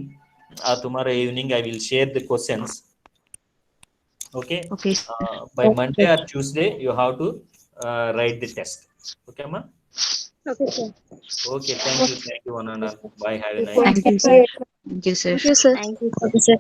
or tomorrow evening I will share the questions. Okay, by Monday or Tuesday you have to write the test. Okay ma?
Okay, sir.
Okay, thank you one and all. Bye, have a nice
Thank you, sir. Thank you, sir.
Thank you, sir.
Thank you.
Okay, sir.